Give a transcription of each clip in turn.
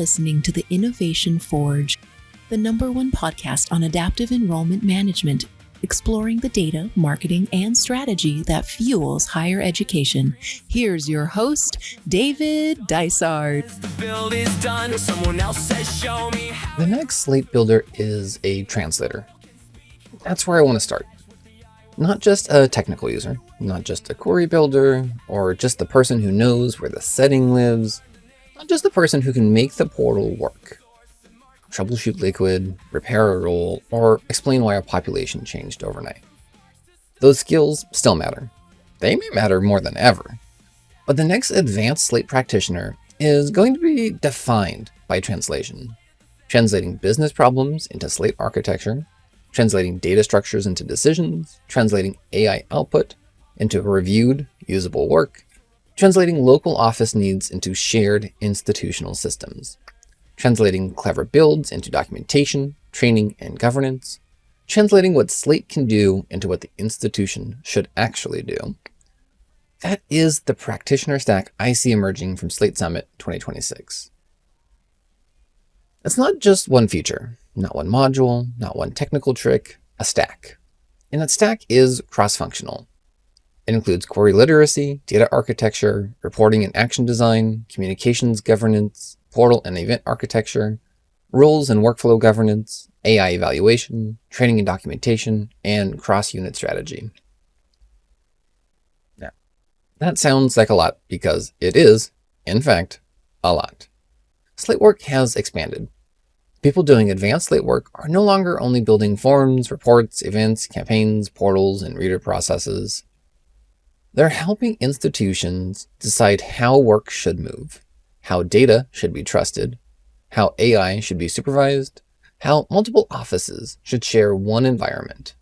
listening to the Innovation Forge, the #1 podcast on adaptive enrollment management, exploring the data, marketing, and strategy that fuels higher education. Here's your host, David Dysart. The next Slate builder is a translator. That's where I want to start. Not just a technical user, not just a query builder, or just the person who knows where the setting lives, not just the person who can make the portal work, troubleshoot liquid, repair a role, or explain why a population changed overnight. Those skills still matter. They may matter more than ever. But the next advanced Slate practitioner is going to be defined by translation. Translating business problems into Slate architecture, translating data structures into decisions, translating AI output into reviewed, usable work, translating local office needs into shared institutional systems, translating clever builds into documentation, training, and governance, translating what Slate can do into what the institution should actually do. That is the practitioner stack I see emerging from Slate Summit 2026. It's not just one feature, not one module, not one technical trick, a stack. And that stack is cross-functional. It includes query literacy, data architecture, reporting and action design, communications governance, portal and event architecture, roles and workflow governance, AI evaluation, training and documentation, and cross-unit strategy. Now, that sounds like a lot because it is, in fact, a lot. Slate work has expanded. People doing advanced Slate work are no longer only building forms, reports, events, campaigns, portals, and reader processes. They're helping institutions decide how work should move, how data should be trusted, how AI should be supervised, how multiple offices should share one environment,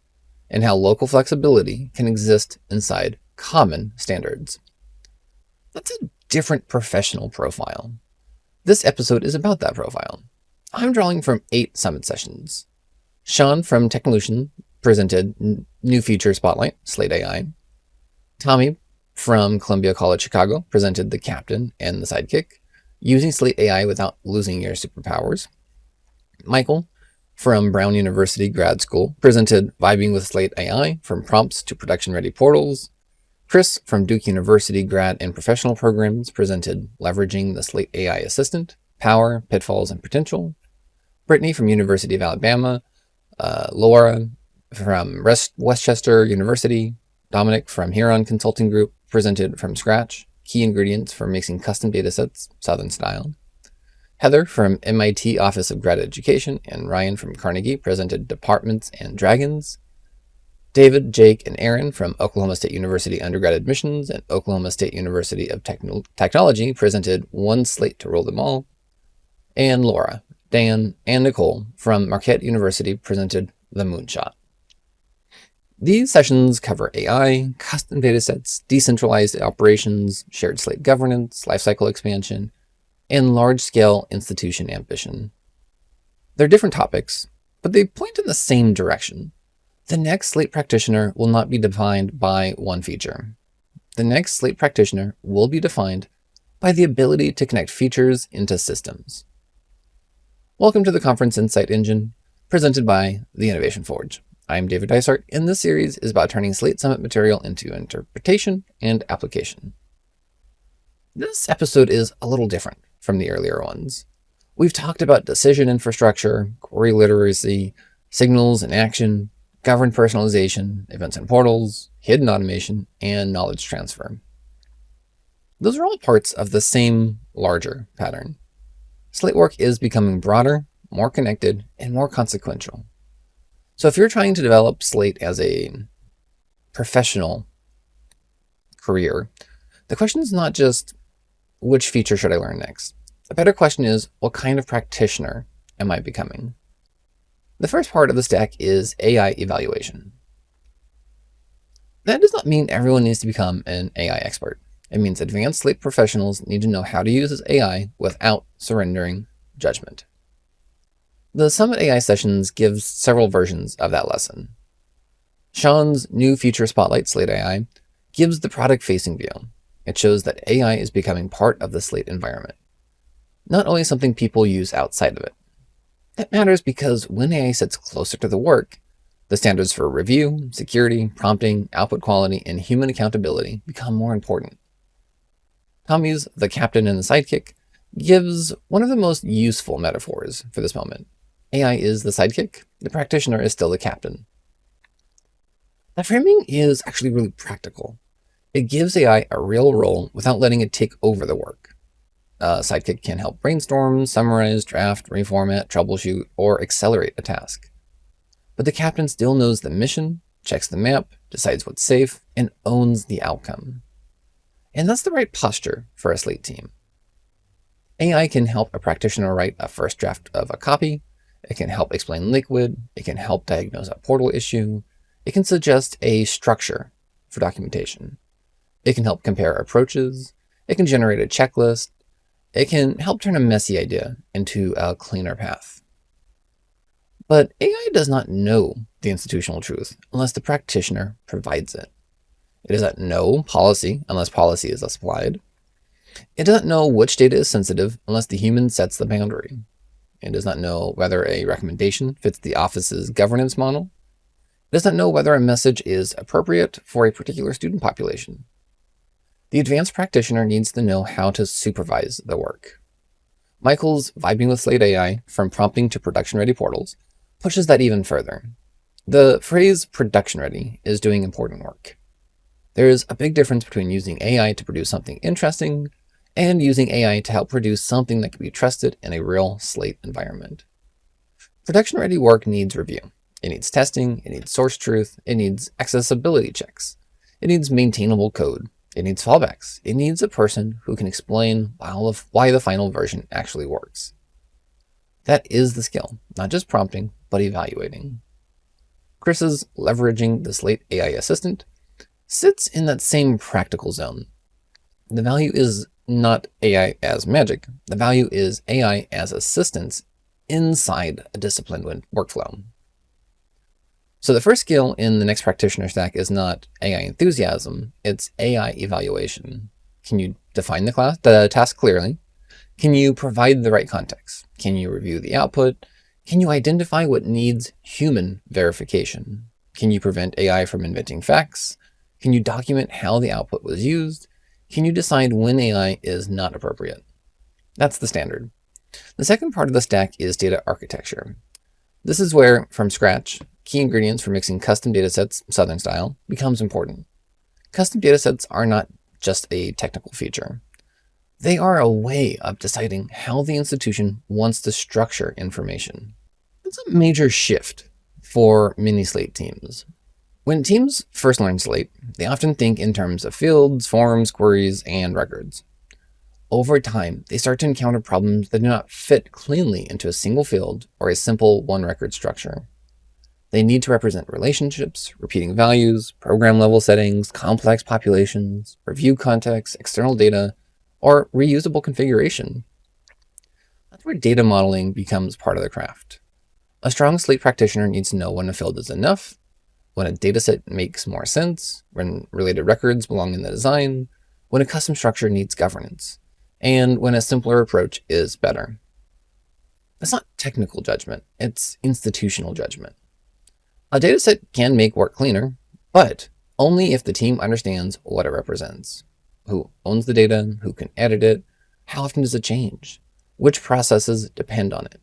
and how local flexibility can exist inside common standards. That's a different professional profile. This episode is about that profile. I'm drawing from 8 summit sessions. Shawn from Technolutions presented New Feature Spotlight, Slate AI. Tommy from Columbia College Chicago presented The Captain and the Sidekick, using Slate AI without losing your superpowers. Michael from Brown University Grad School presented Vibing with Slate AI, from prompts to production-ready portals. Chris from Duke University Grad and Professional Programs presented Leveraging the Slate AI Assistant, Power, Pitfalls, and Potential. Brittany from University of Alabama, Laura from Westchester University, Dominic from Huron Consulting Group presented From Scratch, Key Ingredients for Mixing Custom Datasets, Southern Style. Heather from MIT Office of Grad Education and Ryan from Carnegie presented Departments and Dragons. David, Jake, and Aaron from Oklahoma State University Undergrad Admissions and Oklahoma State University of Technology presented One Slate to Rule Them All. And Laura, Dan, and Nicole from Marquette University presented The Moonshot. These sessions cover AI, custom datasets, decentralized operations, shared Slate governance, lifecycle expansion, and large-scale institution ambition. They're different topics, but they point in the same direction. The next Slate practitioner will not be defined by one feature. The next Slate practitioner will be defined by the ability to connect features into systems. Welcome to the Conference Insight Engine, presented by the Innovation Forge. I'm David Dysart, and this series is about turning Slate Summit material into interpretation and application. This episode is a little different from the earlier ones. We've talked about decision infrastructure, query literacy, signals and action, governed personalization, events and portals, hidden automation, and knowledge transfer. Those are all parts of the same larger pattern. Slate work is becoming broader, more connected, and more consequential. So if you're trying to develop Slate as a professional career, the question is not just which feature should I learn next. A better question is, what kind of practitioner am I becoming? The first part of the stack is AI evaluation. That does not mean everyone needs to become an AI expert. It means advanced Slate professionals need to know how to use AI without surrendering judgment. The Summit AI sessions gives several versions of that lesson. Shawn's New Feature Spotlight, Slate AI, gives the product-facing view. It shows that AI is becoming part of the Slate environment. not only something people use outside of it. That matters because when AI sits closer to the work, the standards for review, security, prompting, output quality, and human accountability become more important. Tommy's The Captain and the Sidekick gives one of the most useful metaphors for this moment. AI is the sidekick, the practitioner is still the captain. That framing is actually really practical. It gives AI a real role without letting it take over the work. A sidekick can help brainstorm, summarize, draft, reformat, troubleshoot, or accelerate a task. But the captain still knows the mission, checks the map, decides what's safe, and owns the outcome. And that's the right posture for a Slate team. AI can help a practitioner write a first draft of a copy. It can help explain liquid. It can help diagnose a portal issue. It can suggest a structure for documentation. It can help compare approaches. It can generate a checklist. It can help turn a messy idea into a cleaner path. But AI does not know the institutional truth unless the practitioner provides it. It does not know policy unless policy is applied. It does not know which data is sensitive unless the human sets the boundary. It does not know whether a recommendation fits the office's governance model. It does not know whether a message is appropriate for a particular student population. The advanced practitioner needs to know how to supervise the work. Michael's Vibing with Slate AI from prompting to production-ready portals pushes that even further. The phrase production ready is doing important work. There is a big difference between using AI to produce something interesting and using AI to help produce something that can be trusted in a real Slate environment. Production-ready work needs review. It needs testing, it needs source truth, it needs accessibility checks, it needs maintainable code, it needs fallbacks, it needs a person who can explain why the final version actually works. That is the skill, not just prompting, but evaluating. Chris's leveraging the Slate AI assistant sits in that same practical zone. The value is not AI as magic. The value is AI as assistance inside a disciplined workflow. So the first skill in the next practitioner stack is not AI enthusiasm, it's AI evaluation. Can you define the task clearly? Can you provide the right context? Can you review the output? Can you identify what needs human verification? Can you prevent AI from inventing facts? Can you document how the output was used? Can you decide when AI is not appropriate? That's the standard. The second part of the stack is data architecture. This is where, from scratch, key ingredients for mixing custom datasets, Southern style, becomes important. Custom datasets are not just a technical feature. They are a way of deciding how the institution wants to structure information. It's a major shift for many Slate teams. When teams first learn Slate, they often think in terms of fields, forms, queries, and records. Over time, they start to encounter problems that do not fit cleanly into a single field or a simple one-record structure. They need to represent relationships, repeating values, program-level settings, complex populations, review context, external data, or reusable configuration. That's where data modeling becomes part of the craft. A strong Slate practitioner needs to know when a field is enough, when a dataset makes more sense, when related records belong in the design, when a custom structure needs governance, and when a simpler approach is better. That's not technical judgment, it's institutional judgment. A dataset can make work cleaner, but only if the team understands what it represents. Who owns the data? Who can edit it? How often does it change? Which processes depend on it?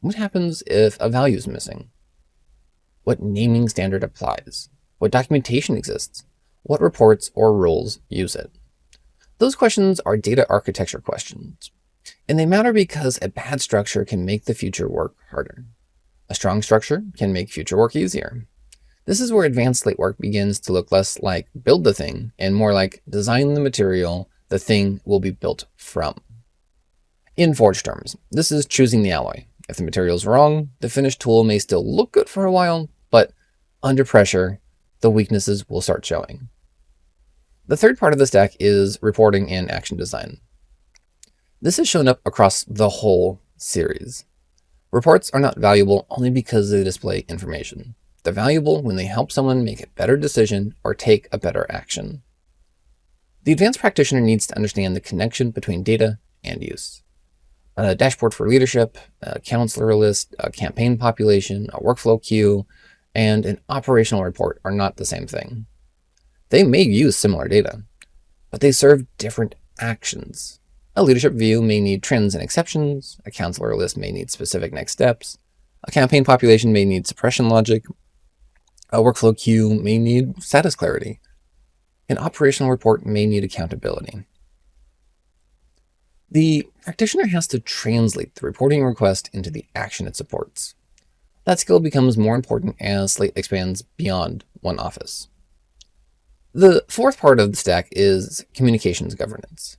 What happens if a value is missing? What naming standard applies? What documentation exists? What reports or rules use it? Those questions are data architecture questions, and they matter because a bad structure can make the future work harder. A strong structure can make future work easier. This is where advanced Slate work begins to look less like build the thing and more like design the material the thing will be built from. In Forge terms, this is choosing the alloy. If the material is wrong, the finished tool may still look good for a while, but under pressure, the weaknesses will start showing. The third part of the stack is reporting and action design. This has shown up across the whole series. Reports are not valuable only because they display information. They're valuable when they help someone make a better decision or take a better action. The advanced practitioner needs to understand the connection between data and use. A dashboard for leadership, a counselor list, a campaign population, a workflow queue, and an operational report are not the same thing. They may use similar data, but they serve different actions. A leadership view may need trends and exceptions, a counselor list may need specific next steps, a campaign population may need suppression logic, a workflow queue may need status clarity, an operational report may need accountability. The practitioner has to translate the reporting request into the action it supports. That skill becomes more important as Slate expands beyond one office. The fourth part of the stack is communications governance.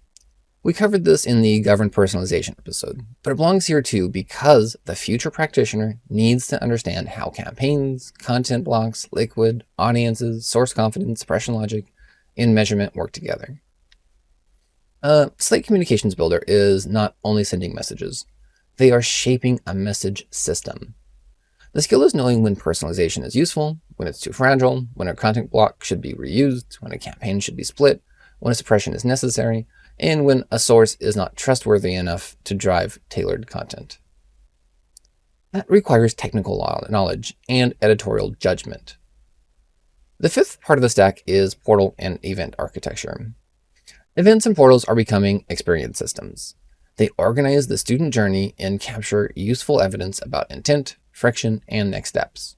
We covered this in the governed personalization episode, but it belongs here too because the future practitioner needs to understand how campaigns, content blocks, liquid, audiences, source confidence, suppression logic, and measurement work together. Slate Communications Builder is not only sending messages, they are shaping a message system. The skill is knowing when personalization is useful, when it's too fragile, when a content block should be reused, when a campaign should be split, when a suppression is necessary, and when a source is not trustworthy enough to drive tailored content. That requires technical knowledge and editorial judgment. The fifth part of the stack is portal and event architecture. Events and portals are becoming experience systems. They organize the student journey and capture useful evidence about intent, friction, and next steps.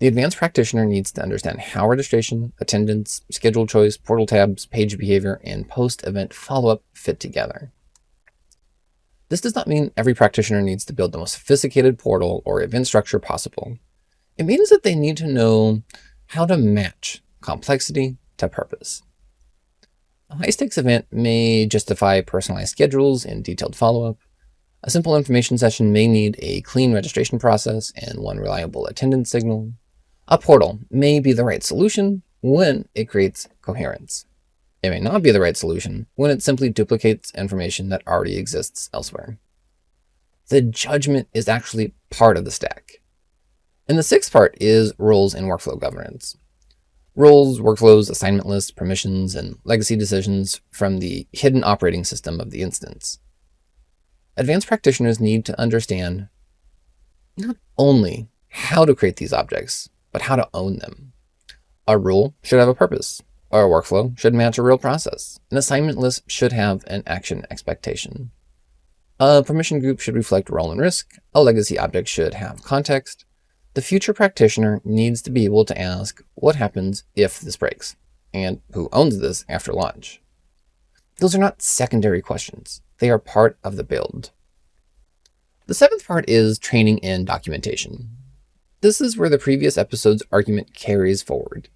The advanced practitioner needs to understand how registration, attendance, schedule choice, portal tabs, page behavior, and post-event follow-up fit together. This does not mean every practitioner needs to build the most sophisticated portal or event structure possible. It means that they need to know how to match complexity to purpose. A high-stakes event may justify personalized schedules and detailed follow-up. A simple information session may need a clean registration process and one reliable attendance signal. A portal may be the right solution when it creates coherence. It may not be the right solution when it simply duplicates information that already exists elsewhere. The judgment is actually part of the stack. And the sixth part is roles and workflow governance. Roles, workflows, assignment lists, permissions, and legacy decisions from the hidden operating system of the instance. Advanced practitioners need to understand not only how to create these objects, but how to own them. A rule should have a purpose, or a workflow should match a real process. An assignment list should have an action expectation. A permission group should reflect role and risk. A legacy object should have context. The future practitioner needs to be able to ask what happens if this breaks, and who owns this after launch. Those are not secondary questions. They are part of the build. The seventh part is training and documentation. This is where the previous episode's argument carries forward.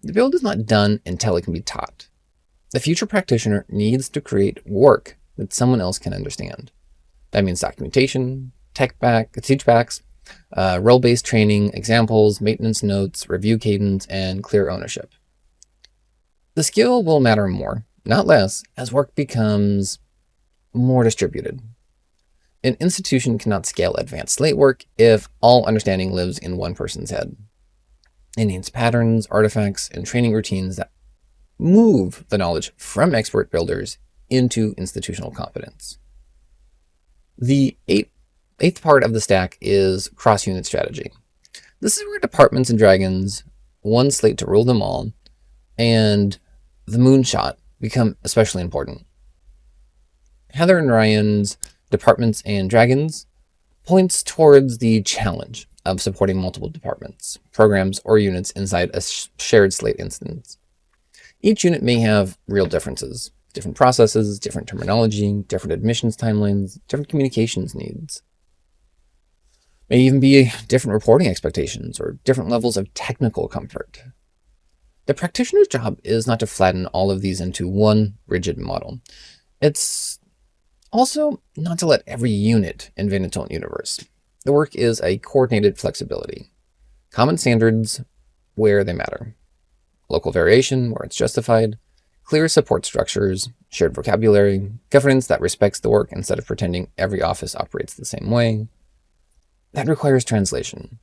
The build is not done until it can be taught. The future practitioner needs to create work that someone else can understand. That means documentation, teachbacks, role-based training, examples, maintenance notes, review cadence, and clear ownership. The skill will matter more, not less, as work becomes more distributed. An institution cannot scale advanced Slate work if all understanding lives in one person's head. It needs patterns, artifacts, and training routines that move the knowledge from expert builders into institutional competence. The eighth part of the stack is cross-unit strategy. This is where departments and dragons, one Slate to rule them all, and the moonshot become especially important. Heather and Ryan's Departments and Dragons points towards the challenge of supporting multiple departments, programs, or units inside a shared Slate instance. Each unit may have real differences, different processes, different terminology, different admissions timelines, different communications needs. May even be different reporting expectations or different levels of technical comfort. The practitioner's job is not to flatten all of these into one rigid model. It's also not to let every unit invent its own universe. The work is a coordinated flexibility. Common standards where they matter. Local variation where it's justified. Clear support structures, shared vocabulary, governance that respects the work instead of pretending every office operates the same way. That requires translation.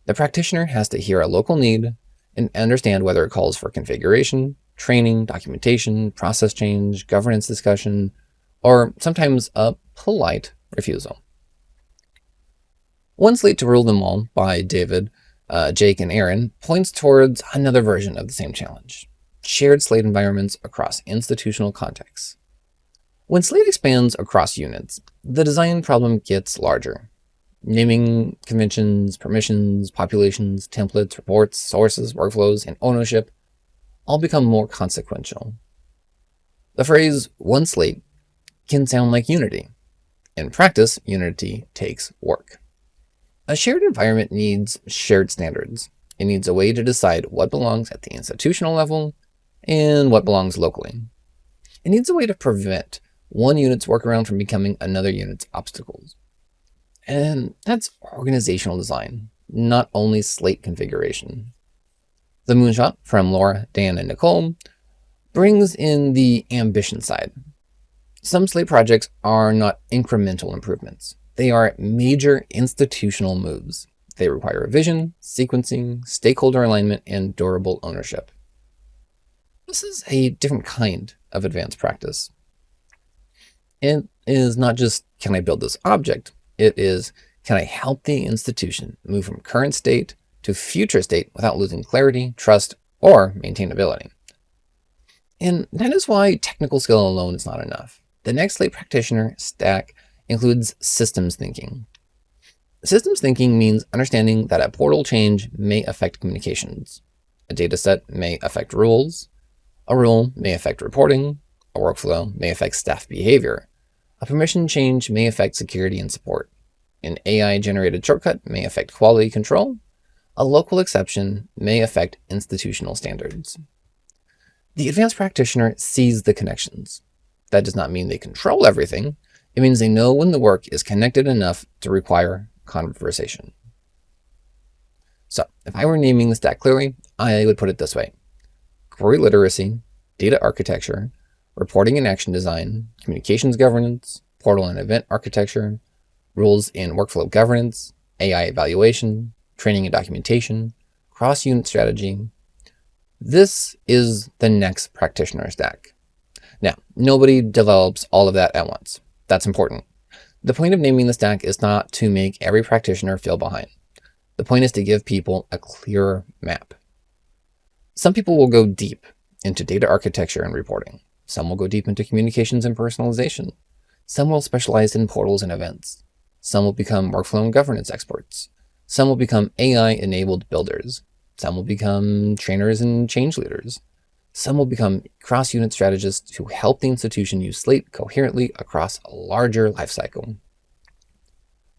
The practitioner has to hear a local need and understand whether it calls for configuration, training, documentation, process change, governance discussion, or sometimes a polite refusal. One Slate to Rule Them All by David, Jake, and Aaron points towards another version of the same challenge: shared Slate environments across institutional contexts. When Slate expands across units, the design problem gets larger. Naming conventions, permissions, populations, templates, reports, sources, workflows, and ownership all become more consequential. The phrase "one Slate" can sound like unity. In practice, unity takes work. A shared environment needs shared standards. It needs a way to decide what belongs at the institutional level and what belongs locally. It needs a way to prevent one unit's workaround from becoming another unit's obstacles. And that's organizational design, not only Slate configuration. The moonshot from Laura, Dan, and Nicole brings in the ambition side. Some Slate projects are not incremental improvements. They are major institutional moves. They require vision, sequencing, stakeholder alignment, and durable ownership. This is a different kind of advanced practice. It is not just, can I build this object? It is, can I help the institution move from current state to future state without losing clarity, trust, or maintainability? And that is why technical skill alone is not enough. The next Slate Practitioner stack includes systems thinking. Systems thinking means understanding that a portal change may affect communications. A dataset may affect rules. A rule may affect reporting. A workflow may affect staff behavior. A permission change may affect security and support. An AI-generated shortcut may affect quality control. A local exception may affect institutional standards. The advanced practitioner sees the connections. That does not mean they control everything. It means they know when the work is connected enough to require conversation. So, if I were naming the stack clearly, I would put it this way: query literacy, data architecture, reporting and action design, communications governance, portal and event architecture, rules and workflow governance, AI evaluation, training and documentation, cross-unit strategy. This is the next practitioner stack. Now, nobody develops all of that at once. That's important. The point of naming the stack is not to make every practitioner feel behind. The point is to give people a clearer map. Some people will go deep into data architecture and reporting. Some will go deep into communications and personalization. Some will specialize in portals and events. Some will become workflow and governance experts. Some will become AI-enabled builders. Some will become trainers and change leaders. Some will become cross-unit strategists who help the institution use Slate coherently across a larger lifecycle.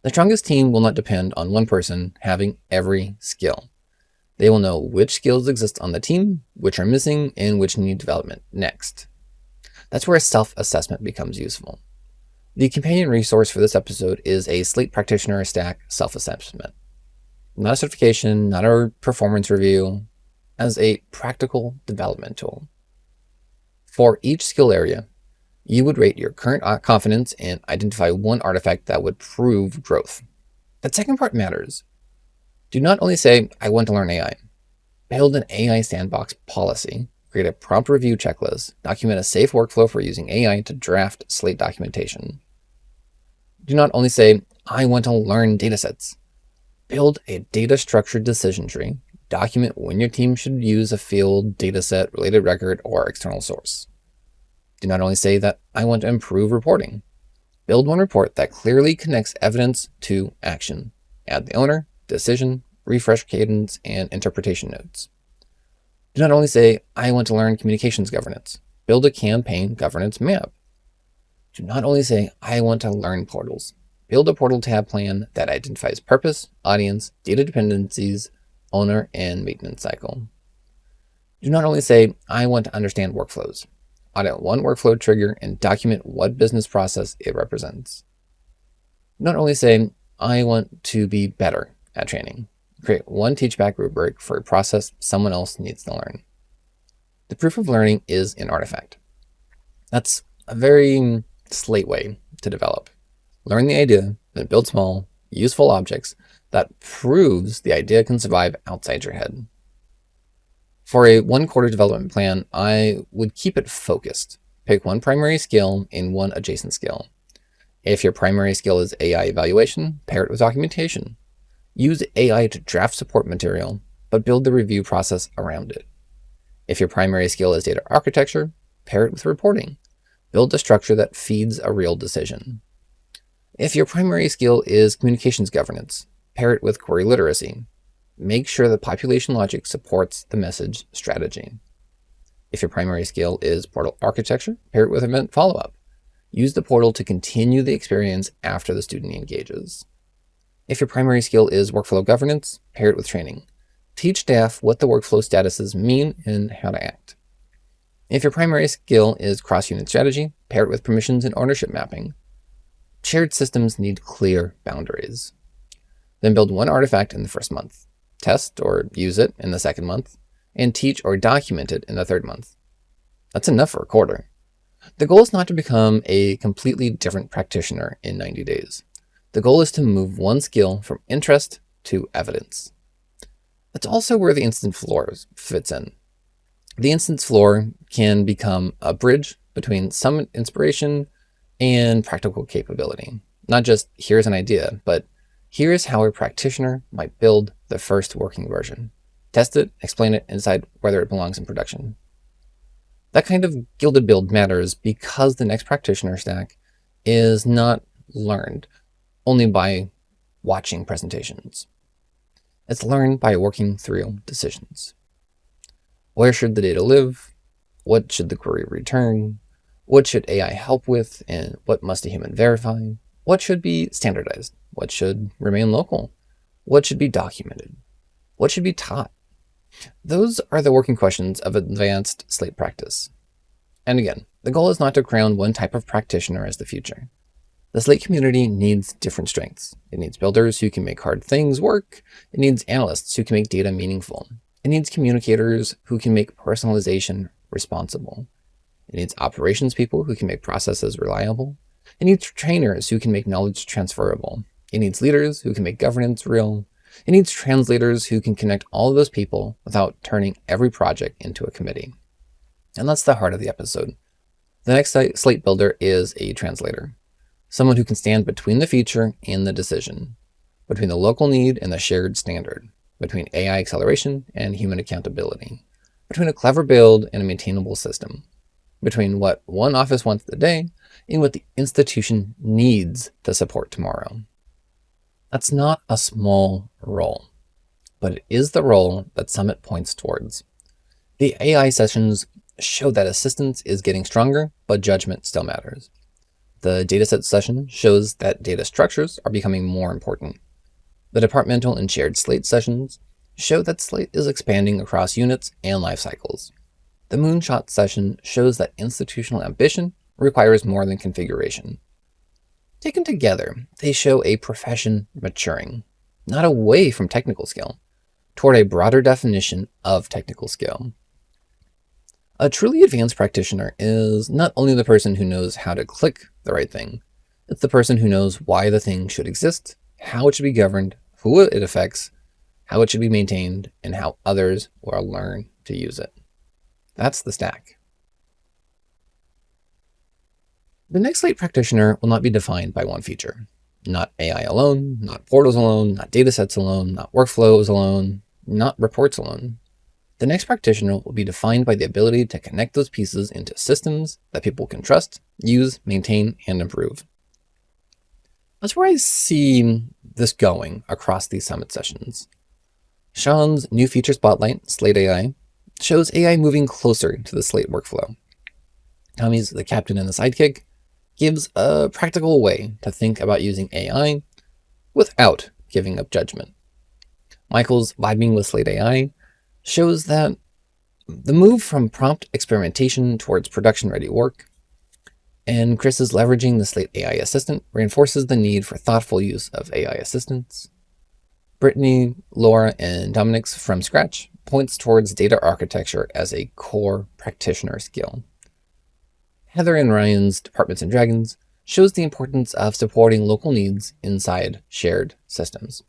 The strongest team will not depend on one person having every skill. They will know which skills exist on the team, which are missing, and which need development next. That's where self-assessment becomes useful. The companion resource for this episode is a Slate Practitioner stack self-assessment. Not a certification, not a performance review, as a practical development tool. For each skill area, you would rate your current confidence and identify one artifact that would prove growth. That second part matters. Do not only say, I want to learn AI. Build an AI sandbox policy, create a prompt review checklist, document a safe workflow for using AI to draft Slate documentation. Do not only say, I want to learn datasets. Build a data-structured decision tree. Document when your team should use a field, dataset, related record, or external source. Do not only say that I want to improve reporting. Build one report that clearly connects evidence to action. Add the owner, decision, refresh cadence, and interpretation notes. Do not only say, I want to learn communications governance. Build a campaign governance map. Do not only say, I want to learn portals. Build a portal tab plan that identifies purpose, audience, data dependencies, owner, and maintenance cycle. Do not only say, I want to understand workflows. Audit one workflow trigger and document what business process it represents. Do not only say, I want to be better at training. Create one teachback rubric for a process someone else needs to learn. The proof of learning is an artifact. That's a very Slate way to develop. Learn the idea, then build small, useful objects that proves the idea can survive outside your head. For a 1-quarter development plan, I would keep it focused. Pick one primary skill and one adjacent skill. If your primary skill is AI evaluation, pair it with documentation. Use AI to draft support material, but build the review process around it. If your primary skill is data architecture, pair it with reporting. Build a structure that feeds a real decision. If your primary skill is communications governance, pair it with query literacy. Make sure that population logic supports the message strategy. If your primary skill is portal architecture, pair it with event follow-up. Use the portal to continue the experience after the student engages. If your primary skill is workflow governance, pair it with training. Teach staff what the workflow statuses mean and how to act. If your primary skill is cross-unit strategy, pair it with permissions and ownership mapping. Shared systems need clear boundaries. Then build one artifact in the first month. Test or use it in the second month, and teach or document it in the third month. That's enough for a quarter. The goal is not to become a completely different practitioner in 90 days. The goal is to move one skill from interest to evidence. That's also where the instance floors fits in. The instance floor can become a bridge between some inspiration and practical capability. Not just here's an idea, but here's how a practitioner might build the first working version. Test it, explain it, and decide whether it belongs in production. That kind of gilded build matters because the next practitioner stack is not learned only by watching presentations. It's learned by working through decisions. Where should the data live? What should the query return? What should AI help with? And what must a human verify? What should be standardized? What should remain local? What should be documented? What should be taught? Those are the working questions of advanced Slate practice. And again, the goal is not to crown one type of practitioner as the future. The Slate community needs different strengths. It needs builders who can make hard things work. It needs analysts who can make data meaningful. It needs communicators who can make personalization responsible. It needs operations people who can make processes reliable. It needs trainers who can make knowledge transferable. It needs leaders who can make governance real. It needs translators who can connect all of those people without turning every project into a committee. And that's the heart of the episode. The next Slate builder is a translator. Someone who can stand between the feature and the decision, between the local need and the shared standard, between AI acceleration and human accountability, between a clever build and a maintainable system, between what one office wants today and what the institution needs to support tomorrow. That's not a small role, but it is the role that Summit points towards. The AI sessions show that assistance is getting stronger, but judgment still matters. The dataset session shows that data structures are becoming more important. The departmental and shared Slate sessions show that Slate is expanding across units and life cycles. The moonshot session shows that institutional ambition requires more than configuration. Taken together, they show a profession maturing, not away from technical skill, toward a broader definition of technical skill. A truly advanced practitioner is not only the person who knows how to click the right thing, it's the person who knows why the thing should exist, how it should be governed, who it affects, how it should be maintained, and how others will learn to use it. That's the stack. The next Slate practitioner will not be defined by one feature. Not AI alone, not portals alone, not datasets alone, not workflows alone, not reports alone. The next practitioner will be defined by the ability to connect those pieces into systems that people can trust, use, maintain, and improve. That's where I see this going across these Summit sessions. Shawn's new feature spotlight, Slate AI, shows AI moving closer to the Slate workflow. Tommy's The Captain and the Sidekick gives a practical way to think about using AI without giving up judgment. Michael's Vibing with Slate AI shows that the move from prompt experimentation towards production-ready work, and Chris's Leveraging the Slate AI Assistant reinforces the need for thoughtful use of AI assistants. Brittany, Laura, and Dominic's From Scratch points towards data architecture as a core practitioner skill. Heather and Ryan's Departments and Dragons shows the importance of supporting local needs inside shared systems.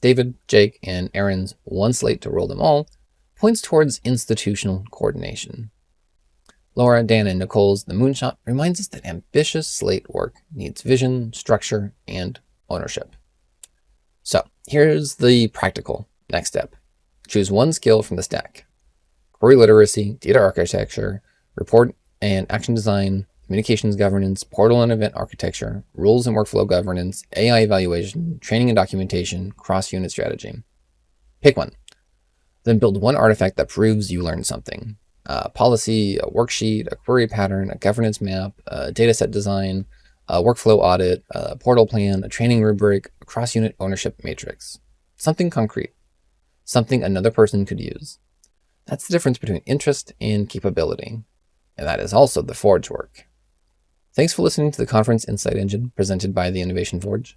David, Jake, and Aaron's One Slate to Rule Them All points towards institutional coordination. Laura, Dan, and Nicole's The Moonshot reminds us that ambitious Slate work needs vision, structure, and ownership. So here's the practical next step. Choose one skill from the stack. Query literacy, data architecture, report and action design, communications governance, portal and event architecture, rules and workflow governance, AI evaluation, training and documentation, cross-unit strategy. Pick one. Then build one artifact that proves you learned something. A policy, a worksheet, a query pattern, a governance map, a dataset design, a workflow audit, a portal plan, a training rubric, a cross-unit ownership matrix. Something concrete. Something another person could use. That's the difference between interest and capability. And that is also the Forge work. Thanks for listening to the Conference Insight Engine presented by the Innovation Forge.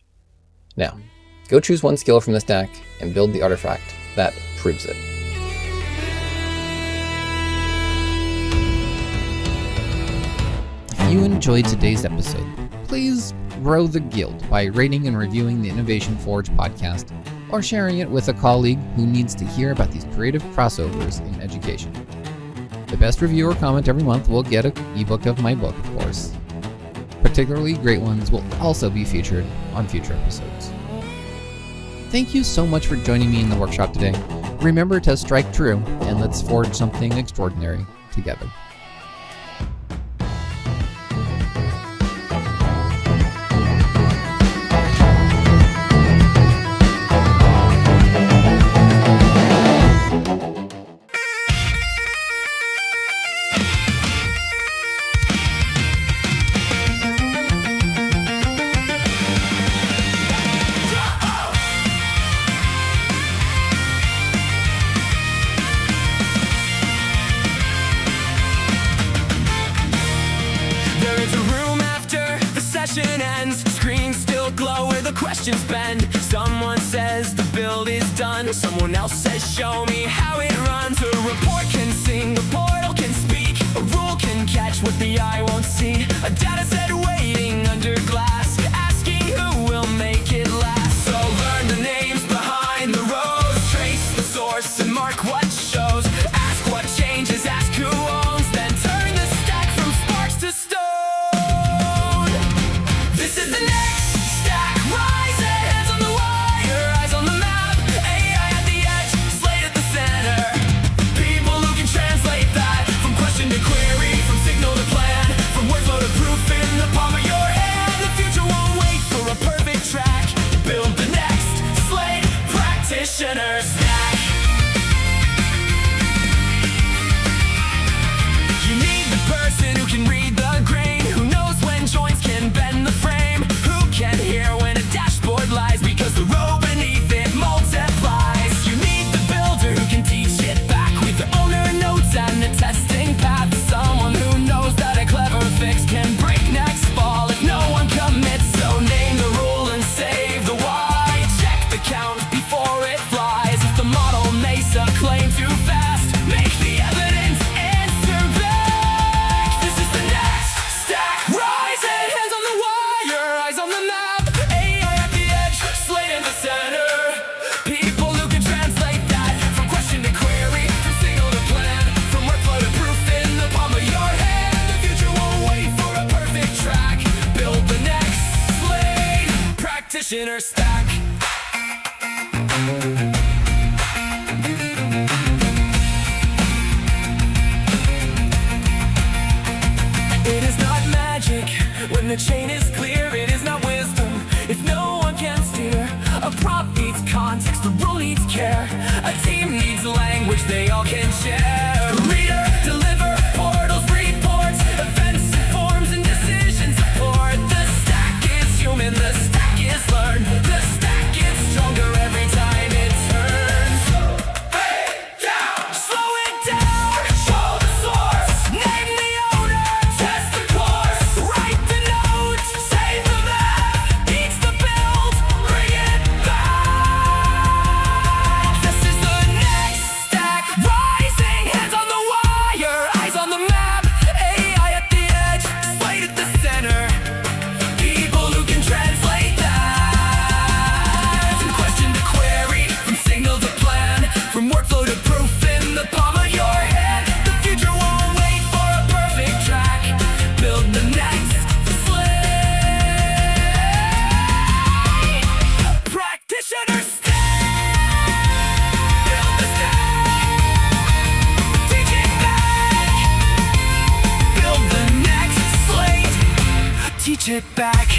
Now, go choose one skill from the stack and build the artifact that proves it. If you enjoyed today's episode, please grow the guild by rating and reviewing the Innovation Forge podcast or sharing it with a colleague who needs to hear about these creative crossovers in education. The best review or comment every month will get an ebook of my book, of course. Particularly great ones will also be featured on future episodes. Thank you so much for joining me in the workshop today. Remember to strike true, and let's forge something extraordinary together. Someone says the build is done. Someone else says show me how it runs. A report can sing, a portal can speak, a rule can catch what the eye won't see. A dataset waiting under glass, asking who will make it last. So learn the names behind the rows, trace the source and mark what shows. Ask what changes, ask who owns, then turn the stack from sparks to stone. This is the next stack. Rise hands on the wire, eyes on the map, AI at the edge, Slate at the center. People who can translate that from question to query, from signal to plan, from workflow to proof in the palm of your hand. The future won't wait for a perfect track. Build the next Slate Practitioner stack. You need the person who can read the grain, who knows when joints can bend the frame, who can hear when a dashboard lies, because the row beneath it multiplies. You need the builder who can teach it back with the owner notes and the testing path. Someone who knows that a clever fix can break next fall if no one commits. So name the rule and save the why. Check the count before it flies. If the model makes a claim too fast, make the evidence answer back. This is the next stack. Rise and hands on the wire, eyes on the map, AI at the edge, Slate in the center. People who can translate that from question to query, from signal to plan, from workflow to proof in the palm of your hand. The future won't wait for a perfect track. Build the next Slate Practitioner stack. It is not magic when the chain is clear. It is not wisdom if no one can steer. A prompt needs context, the rule needs care. A team needs language they all can share. Reader, deliver, portals, reports, events, forms, and decision support. The stack is human, the stack is learned. The stack gets stronger every time it turns. Hey, down, slow it down, show the source, name the owner, test the course, write the notes, save the map, teach the build, bring it back. This is the next stack, rising Sit back,